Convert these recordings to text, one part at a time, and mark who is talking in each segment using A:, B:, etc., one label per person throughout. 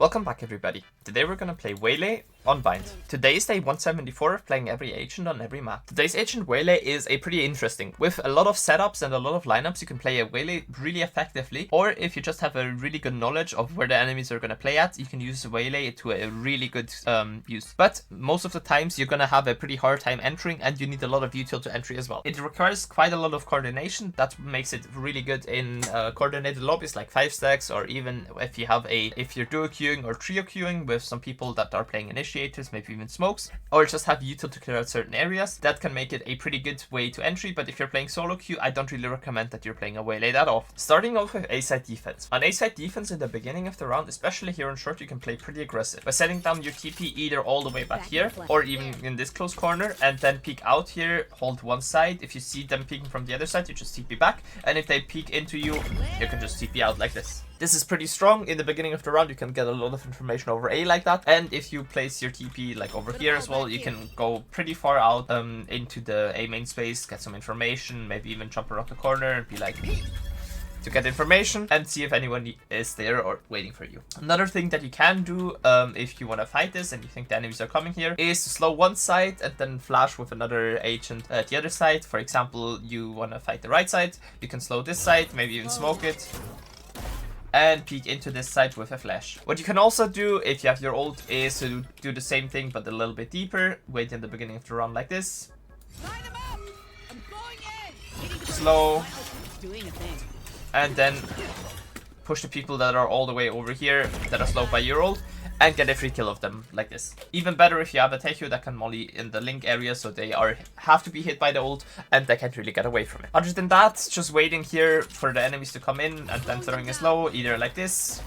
A: Welcome back everybody. Today we're gonna play Waylay on Bind. Today is day 174 of playing every agent on every map. Today's agent Waylay is a pretty interesting. With a lot of setups and a lot of lineups, you can play a Waylay really effectively. Or if you just have a really good knowledge of where the enemies are gonna play at, you can use Waylay to a really good use. But most of the times you're gonna have a pretty hard time entering, and you need a lot of util to entry as well. It requires quite a lot of coordination. That makes it really good in coordinated lobbies like 5 stacks, or even if you're duo queuing or trio queuing with some people that are playing initiators, maybe even smokes, or just have util to clear out certain areas. That can make it a pretty good way to entry. But if you're playing solo queue, I don't really recommend that you're playing a Waylay that often. Starting off with A-side defense. On A-side defense in the beginning of the round, especially here on short, you can play pretty aggressive by setting down your TP either all the way back here or even in this close corner, and then peek out here, hold one side. If you see them peeking from the other side, you just TP back, and if they peek into you, you can just TP out like this. This is pretty strong. In the beginning of the round, you can get a lot of information over A like that. And if you place your TP like over here as well, you can go pretty far out into the A main space, get some information, maybe even jump around the corner and be like to get information and see if anyone is there or waiting for you. Another thing that you can do if you want to fight this and you think the enemies are coming here is to slow one side and then flash with another agent at the other side. For example, you want to fight the right side, you can slow this side, maybe even smoke it, and peek into this side with a flash. What you can also do if you have your ult is to do the same thing but a little bit deeper. Wait in the beginning of the round like this. Slow. And then push the people that are all the way over here that are slowed by your ult and get a free kill of them like this. Even better if you have a Techo that can molly in the link area, so they have to be hit by the ult and they can't really get away from it. Other than that, just waiting here for the enemies to come in and then throwing a slow either like this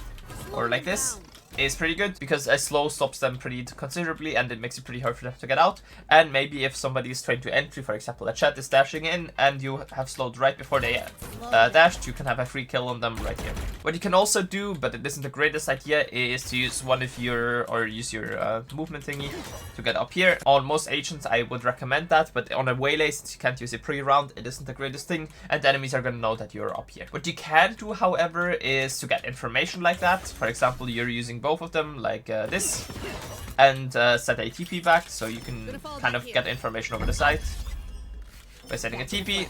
A: or like this is pretty good, because a slow stops them pretty considerably and it makes it pretty hard for them to get out. And maybe if somebody is trying to entry, for example a chat is dashing in and you have slowed right before they dashed, you can have a free kill on them right here. What you can also do, but it isn't the greatest idea, is to use use your movement thingy to get up here. On most agents I would recommend that, but on a Waylay, since you can't use it pre-round, it isn't the greatest thing and the enemies are gonna know that you're up here. What you can do, however, is to get information like that. For example, you're using both of them like this, and set a TP back, so you can kind of get information over the side by setting a TP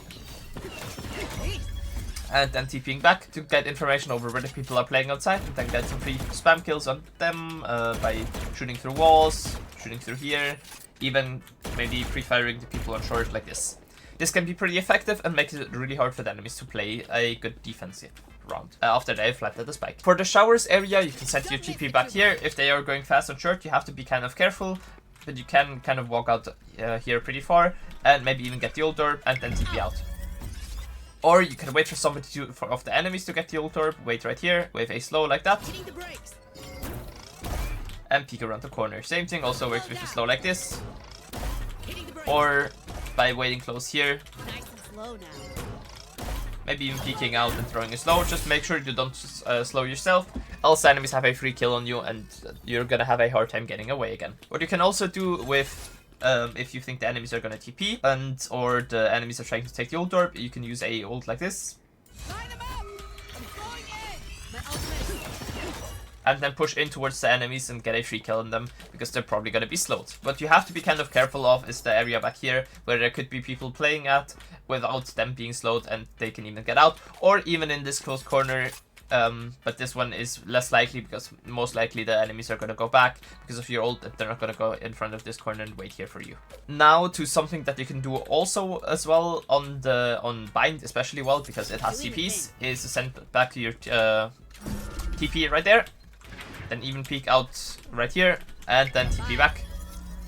A: and then TPing back to get information over where the people are playing outside, and then get some free spam kills on them by shooting through walls, shooting through here, even maybe pre-firing the people on short like this. This can be pretty effective and makes it really hard for the enemies to play a good defensive round after they've planted the spike. For the showers area, you can set your TP back here. If they are going fast on short, you have to be kind of careful, but you can kind of walk out here pretty far and maybe even get the ult orb and then TP out. Or you can wait for somebody of the enemies to get the ult orb, wait right here with a slow like that, and peek around the corner. Same thing also works with a slow like this, or by waiting close here, maybe even peeking out and throwing a slow. Just make sure you don't slow yourself, else enemies have a free kill on you and you're gonna have a hard time getting away again. What you can also do with if you think the enemies are gonna TP or the enemies are trying to take the ult orb, you can use a ult like this and then push in towards the enemies and get a free kill on them, because they're probably going to be slowed. What you have to be kind of careful of is the area back here where there could be people playing at without them being slowed and they can even get out, or even in this close corner. But this one is less likely, because most likely the enemies are going to go back because of your ult, and they're not going to go in front of this corner and wait here for you. Now to something that you can do also as well on Bind, especially well because it has CPs, is to send back to your TP right there, then even peek out right here and then TP back,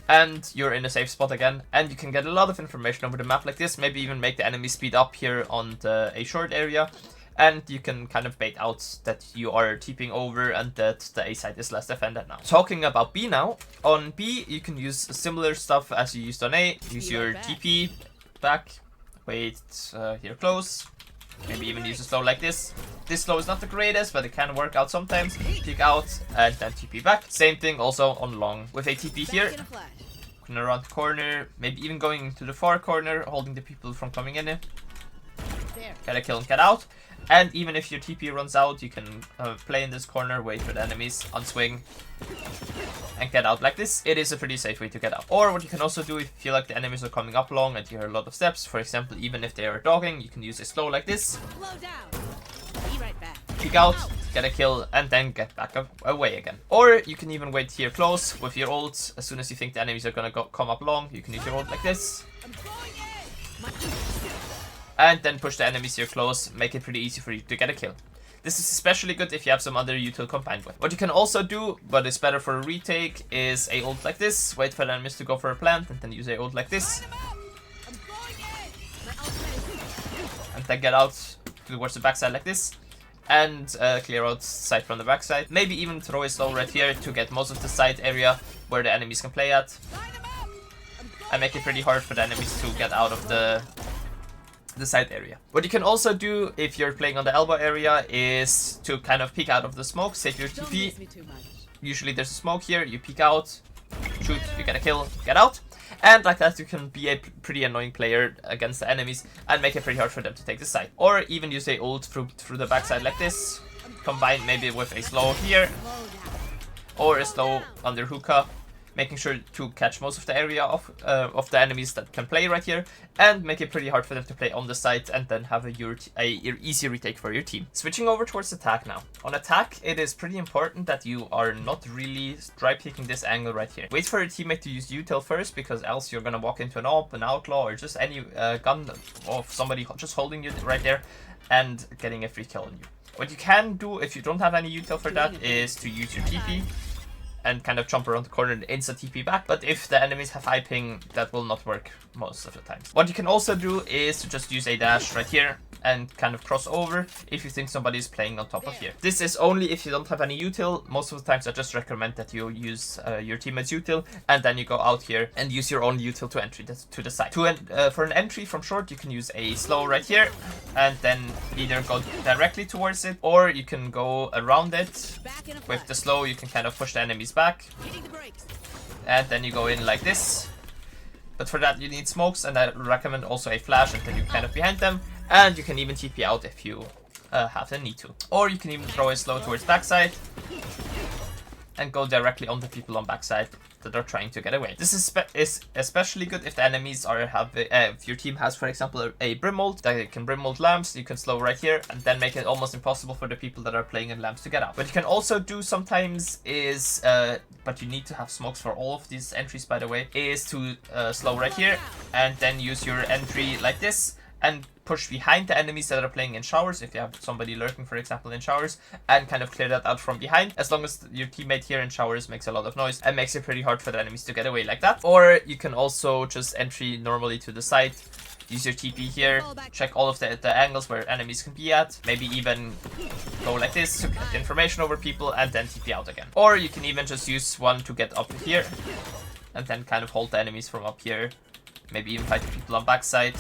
A: and you're in a safe spot again, and you can get a lot of information over the map like this. Maybe even make the enemy speed up here on a short area, and you can kind of bait out that you are TPing over and that the A side is less defended now. Talking about B now, on B you can use similar stuff as you used on A. Use your TP back, wait here close, maybe even use a slow like this. This slow is not the greatest, but it can work out sometimes. Peek out and then TP back. Same thing also on long with a TP here. Around the corner, maybe even going into the far corner, holding the people from coming in. Get a kill and get out. And even if your TP runs out, you can play in this corner, wait for the enemies, unswing, and get out like this. It is a pretty safe way to get out. Or what you can also do if you feel like the enemies are coming up long and you hear a lot of steps, for example, even if they are dogging, you can use a slow like this. Be right back. Peek out, get a kill, and then get back away again. Or you can even wait here close with your ult. As soon as you think the enemies are gonna come up long, you can use your ult like this. And then push the enemies here close, make it pretty easy for you to get a kill. This is especially good if you have some other util combined with. What you can also do, but is better for a retake, is a ult like this. Wait for the enemies to go for a plant, and then use a ult like this. And then get out towards the backside like this. And clear out side from the backside. Maybe even throw a slow right here to get most of the side area where the enemies can play at. And make it pretty hard for the enemies to get out of the side area. What you can also do if you're playing on the elbow area is to kind of peek out of the smoke, save your TP. Usually there's a smoke here, you peek out, shoot, you get a kill, get out. And like that you can be a pretty annoying player against the enemies and make it pretty hard for them to take the side. Or even use a ult through the backside like this, combined maybe with a slow here, or a slow under hookah, making sure to catch most of the area of the enemies that can play right here, and make it pretty hard for them to play on the side, and then have a easy retake for your team. Switching over towards attack now. On attack, it is pretty important that you are not really dry picking this angle right here. Wait for your teammate to use util first, because else you're gonna walk into an op, an outlaw, or just any gun of somebody just holding you right there and getting a free kill on you. What you can do if you don't have any util for that is to use your TP and kind of jump around the corner and insta TP back. But if the enemies have high ping, that will not work most of the time. What you can also do is to just use a dash right here and kind of cross over if you think somebody is playing on top of here. This is only if you don't have any util. Most of the times I just recommend that you use your teammate's util, and then you go out here and use your own util to entry to the side. For an entry from short, you can use a slow right here, and then either go directly towards it, or you can go around it. With the slow, you can kind of push the enemies back, and then you go in like this. But for that you need smokes, and I recommend also a flash, and then you're kind of behind them. And you can even TP out if you have the need to. Or you can even throw a slow towards backside and go directly on the people on backside that are trying to get away. This is especially good if the enemies if your team has, for example, a brim ult that can brim ult lamps. You can slow right here and then make it almost impossible for the people that are playing in lamps to get out. What you can also do sometimes is, but you need to have smokes for all of these entries, by the way, is to slow right here and then use your entry like this and push behind the enemies that are playing in showers, if you have somebody lurking, for example, in showers, and kind of clear that out from behind. As long as your teammate here in showers makes a lot of noise, and makes it pretty hard for the enemies to get away like that. Or you can also just entry normally to the side, use your TP here, check all of the angles where enemies can be at, maybe even go like this to get information over people, and then TP out again. Or you can even just use one to get up here, and then kind of hold the enemies from up here, maybe even fight the people on backside,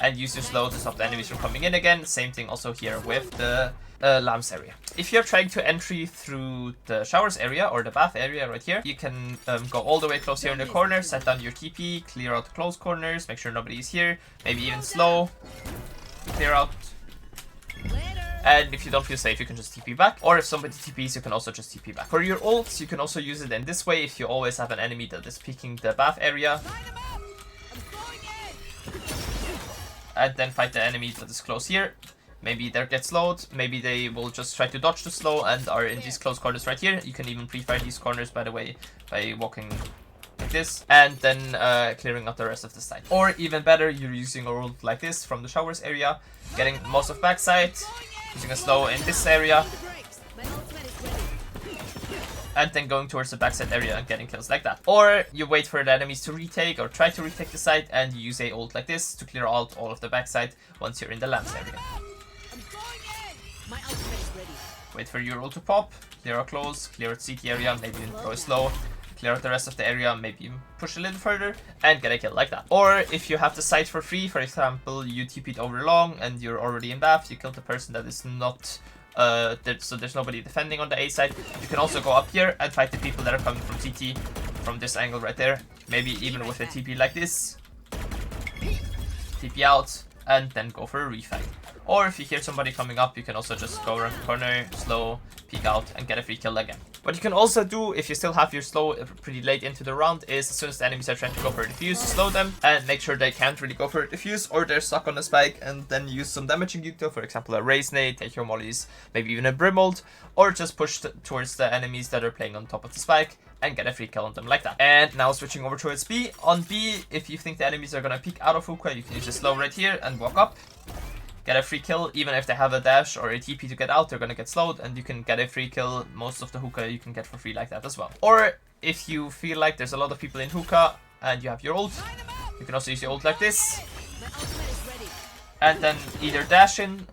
A: and use your slow to stop the enemies from coming in again. Same thing also here with the lamps area. If you're trying to entry through the showers area or the bath area right here, you can go all the way close here in the corner, set down your TP, clear out the close corners, make sure nobody's here, maybe even slow, clear out. And if you don't feel safe, you can just TP back. Or if somebody TPs, you can also just TP back. For your ults, you can also use it in this way if you always have an enemy that is peeking the bath area. And then fight the enemy that is close here. Maybe they get slowed, maybe they will just try to dodge the slow and are in these close corners right here. You can even pre-fire these corners, by the way, by walking like this, and then clearing out the rest of the side. Or even better, you're using a ult like this from the showers area, getting most of backside, using a slow in this area, and then going towards the backside area and getting kills like that. Or you wait for the enemies to retake or try to retake the side, and you use a ult like this to clear out all of the backside once you're in the lamps area. Wait for your ult to pop, clear out close, clear out CT area, maybe even throw a slow, clear out the rest of the area, maybe even push a little further and get a kill like that. Or if you have the site for free, for example, you TP'd over long and you're already in bath, you killed the person that is not so there's nobody defending on the A side. You can also go up here and fight the people that are coming from CT from this angle right there. Maybe even with a TP like this. TP out and then go for a refight. Or if you hear somebody coming up, you can also just go around the corner, slow, peek out, and get a free kill again. What you can also do, if you still have your slow pretty late into the round, is as soon as the enemies are trying to go for a defuse, slow them and make sure they can't really go for a defuse, or they're stuck on a spike, and then use some damaging util, for example a raise nade, take your mollies, maybe even a brimmold, or just push towards the enemies that are playing on top of the spike and get a free kill on them like that. And now switching over towards B. On B, if you think the enemies are gonna peek out of hookah, you can use a slow right here and walk up. Get a free kill. Even if they have a dash or a TP to get out, they're gonna get slowed, and you can get a free kill. Most of the hookah you can get for free like that as well. Or if you feel like there's a lot of people in hookah and you have your ult, you can also use your ult like this, and then either dash in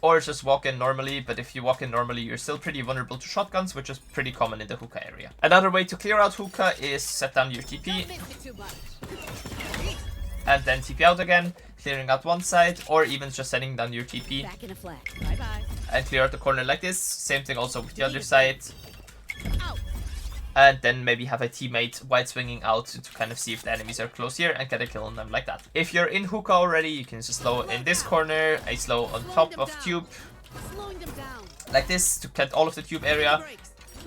A: or just walk in normally. But if you walk in normally, you're still pretty vulnerable to shotguns, which is pretty common in the hookah area. Another way to clear out hookah is set down your TP and then TP out again, clearing out one side, or even just setting down your TP and clear out the corner like this. Same thing also with the other side. And then maybe have a teammate wide swinging out to kind of see if the enemies are close here and get a kill on them like that. If you're in hookah already, you can just slow in this corner, a slow on top of tube, like this, to get all of the tube area,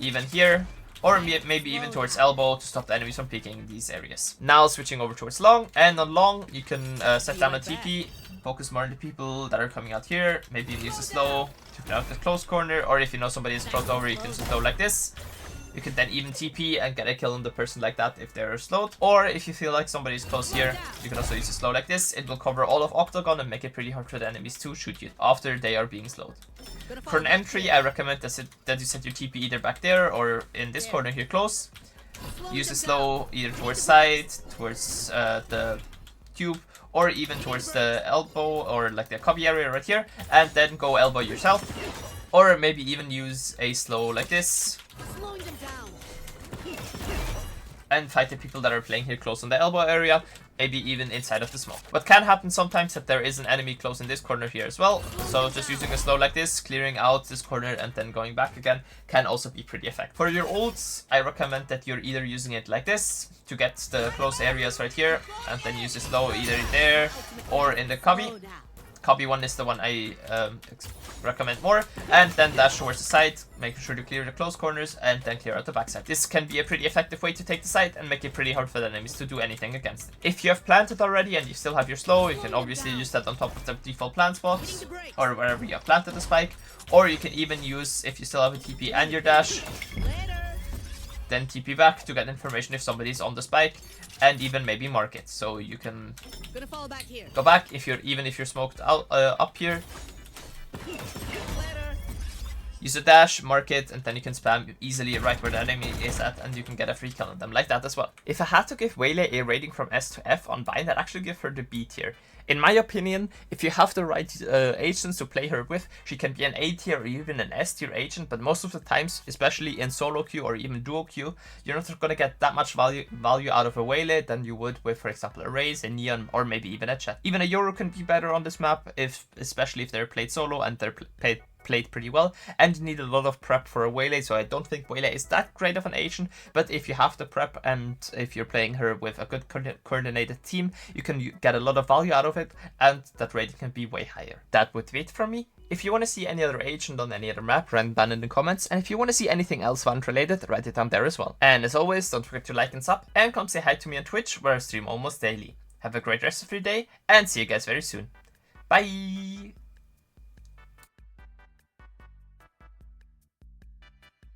A: even here, or maybe even towards elbow to stop the enemies from peeking in these areas. Now switching over towards long, and on long you can set down a TP, focus more on the people that are coming out here, maybe use a slow to clear out the close corner, or if you know somebody is close over, you can just slow like this. You can then even TP and get a kill on the person like that if they're slowed. Or if you feel like somebody is close here, you can also use a slow like this. It will cover all of Octagon and make it pretty hard for the enemies to shoot you after they are being slowed. For an entry, I recommend that you set your TP either back there or in this corner here close. Use a slow either towards side, towards the tube, or even towards the elbow or like the cubby area right here, and then go elbow yourself. Or maybe even use a slow like this and fight the people that are playing here close on the elbow area, maybe even inside of the smoke. What can happen sometimes that there is an enemy close in this corner here as well, so just using a slow like this, clearing out this corner and then going back again can also be pretty effective. For your ults, I recommend that you're either using it like this to get the close areas right here, and then use a slow either there or in the cubby. Copy one is the one I recommend more, and then dash towards the side, making sure to clear the close corners and then clear out the backside. This can be a pretty effective way to take the side and make it pretty hard for the enemies to do anything against it. If you have planted already and you still have your slow, you can obviously use that on top of the default plant spots or wherever you have planted the spike, or you can even use, if you still have a TP and your dash, then TP back to get information if somebody's on the spike, and even maybe mark it, so you can go back if you're smoked out up here. Use a dash, mark it, and then you can spam easily right where the enemy is at, and you can get a free kill on them like that as well. If I had to give Waylay a rating from S to F on Bind, I'd actually give her the B tier. In my opinion, if you have the right agents to play her with, she can be an A tier or even an S tier agent, but most of the times, especially in solo queue or even duo queue, you're not going to get that much value out of a Waylay than you would with, for example, a Raze, a Neon, or maybe even a Chat. Even a Yoru can be better on this map, especially if they're played solo and they're played pretty well, and you need a lot of prep for a Waylay, so I don't think Waylay is that great of an agent, but if you have the prep and if you're playing her with a good coordinated team, you can get a lot of value out of it, and that rating can be way higher. That would be it from me. If you want to see any other agent on any other map, write it down in the comments, and if you want to see anything else Vant related, write it down there as well. And as always, don't forget to like and sub, and come say hi to me on Twitch, where I stream almost daily. Have a great rest of your day, and see you guys very soon. Bye!